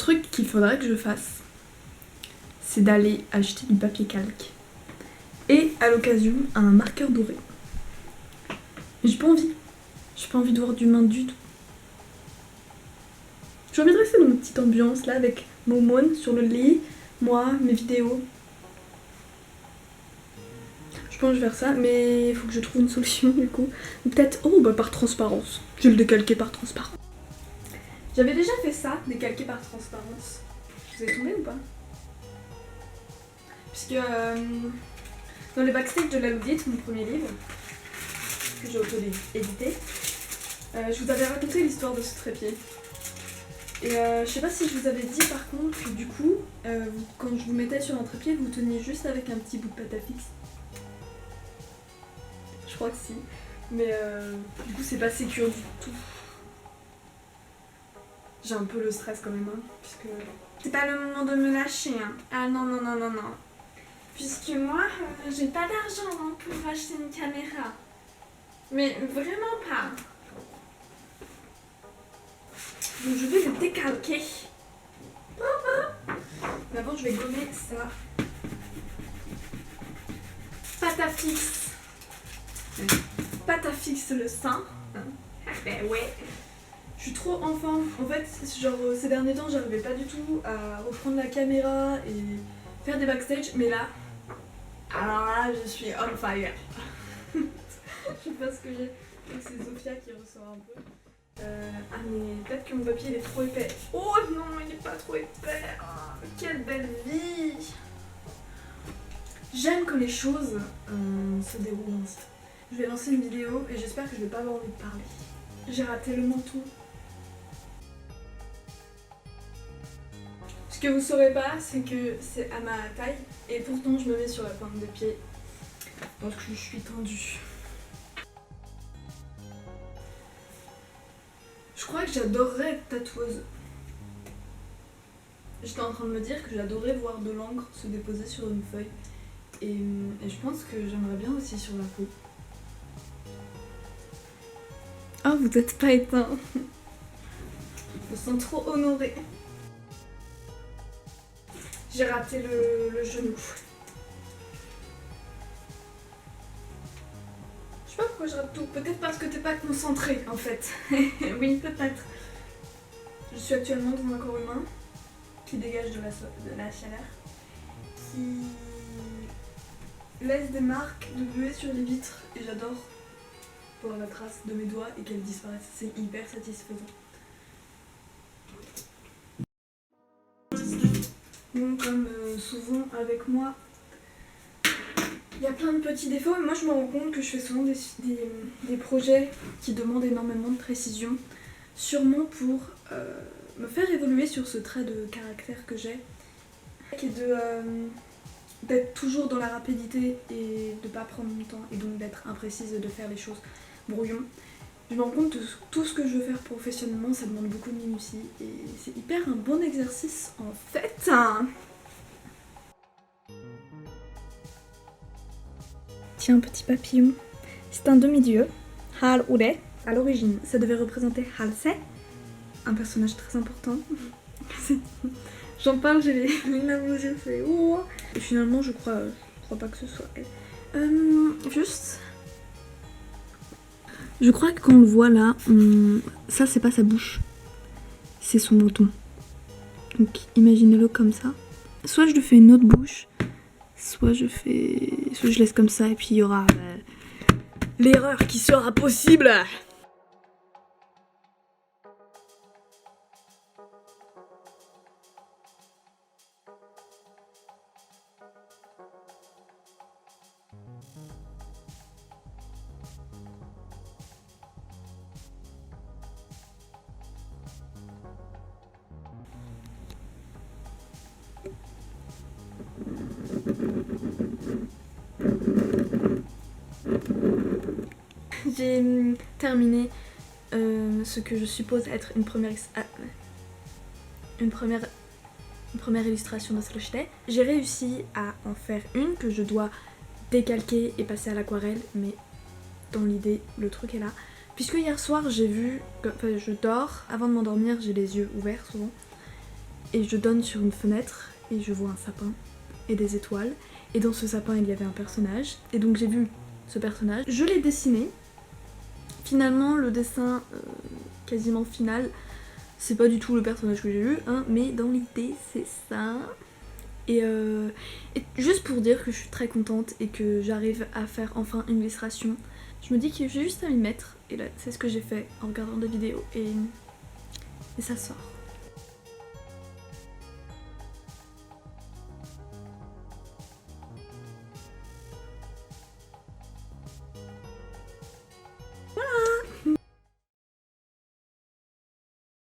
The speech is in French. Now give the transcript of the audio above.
truc qu'il faudrait que je fasse, c'est d'aller acheter du papier calque. Et à l'occasion, un marqueur doré. J'ai pas envie. J'ai pas envie de voir d'humain du tout. J'ai envie de rester dans une petite ambiance là avec Momone sur le lit, moi, mes vidéos. Je pense que je vais faire ça, mais il faut que je trouve une solution du coup. Peut-être, oh bah par transparence. Je vais le décalquer par transparence. J'avais déjà fait ça, décalquer par transparence. Vous avez tombé ou pas? Puisque dans les backstage de la Loudite, mon premier livre, que j'ai auto-édité, je vous avais raconté l'histoire de ce trépied. Et je sais pas si je vous avais dit par contre que du coup, quand je vous mettais sur un trépied, vous teniez juste avec un petit bout de pâte à fixe. Je crois que si. Mais du coup, c'est pas sécure du tout. J'ai un peu le stress quand même, hein, puisque... C'est pas le moment de me lâcher, hein. Ah non, non, non, non, non. Puisque moi, j'ai pas d'argent hein, pour acheter une caméra. Mais vraiment pas. Donc je vais le décalquer. D'abord, je vais gommer ça. Pâte à fixe. Pâte à fixe le sein. Ben ouais. Je suis trop en forme. En fait, genre ces derniers temps, j'arrivais pas du tout à reprendre la caméra et faire des backstage. Mais là, alors là, je suis on fire. Je sais pas ce que j'ai. C'est Zofia qui ressort un peu. Ah mais peut-être que mon papier il est trop épais. Oh non, il est pas trop épais. Oh, quelle belle vie. J'aime que les choses se déroulent ainsi. Je vais lancer une vidéo et j'espère que je vais pas avoir envie de parler. J'ai raté le menton. Ce que vous saurez pas, c'est que c'est à ma taille et pourtant je me mets sur la pointe de pied parce que je suis tendue. Je crois que j'adorerais être tatoueuse. J'étais en train de me dire que j'adorais voir de l'encre se déposer sur une feuille. Et je pense que j'aimerais bien aussi sur la peau. Ah, vous êtes pas éteint. Je me sens trop honorée. J'ai raté le genou. Je sais pas pourquoi je rate tout. Peut-être parce que t'es pas concentrée en fait. Oui, peut-être. Je suis actuellement dans un corps humain qui dégage de la chaleur, qui laisse des marques de buée sur les vitres et j'adore voir la trace de mes doigts et qu'elles disparaissent. C'est hyper satisfaisant. Bon, comme souvent avec moi, il y a plein de petits défauts et moi je me rends compte que je fais souvent des projets qui demandent énormément de précision, sûrement pour me faire évoluer sur ce trait de caractère que j'ai, qui est d'être toujours dans la rapidité et de pas prendre mon temps et donc d'être imprécise et de faire les choses brouillon. Je me rends compte que tout ce que je veux faire professionnellement, ça demande beaucoup de minutie et c'est hyper un bon exercice en fait. Tiens, petit papillon. C'est un demi-dieu, Hal Ure. À l'origine, ça devait représenter Halsey, un personnage très important. J'en parle, j'ai les larmes aux yeux, c'est ouh. Et finalement, je crois pas que ce soit elle. Juste. Je crois que quand on le voit là, ça c'est pas sa bouche, c'est son menton. Donc imaginez-le comme ça. Soit je lui fais une autre bouche, soit je laisse comme ça et puis il y aura l'erreur qui sera possible. J'ai terminé ce que je suppose être une première illustration de Sloshday. J'ai réussi à en faire une que je dois décalquer et passer à l'aquarelle, mais dans l'idée, le truc est là. Puisque hier soir, j'ai vu, je dors, avant de m'endormir, j'ai les yeux ouverts souvent. et je donne sur une fenêtre et je vois un sapin et des étoiles. Et dans ce sapin il y avait un personnage et donc j'ai vu ce personnage. Je l'ai dessiné. Finalement le dessin quasiment final, c'est pas du tout le personnage que j'ai eu, hein, mais dans l'idée c'est ça. Et juste pour dire que je suis très contente et que j'arrive à faire enfin une illustration, je me dis que j'ai juste à m'y mettre. Et là c'est ce que j'ai fait en regardant des vidéos et ça sort.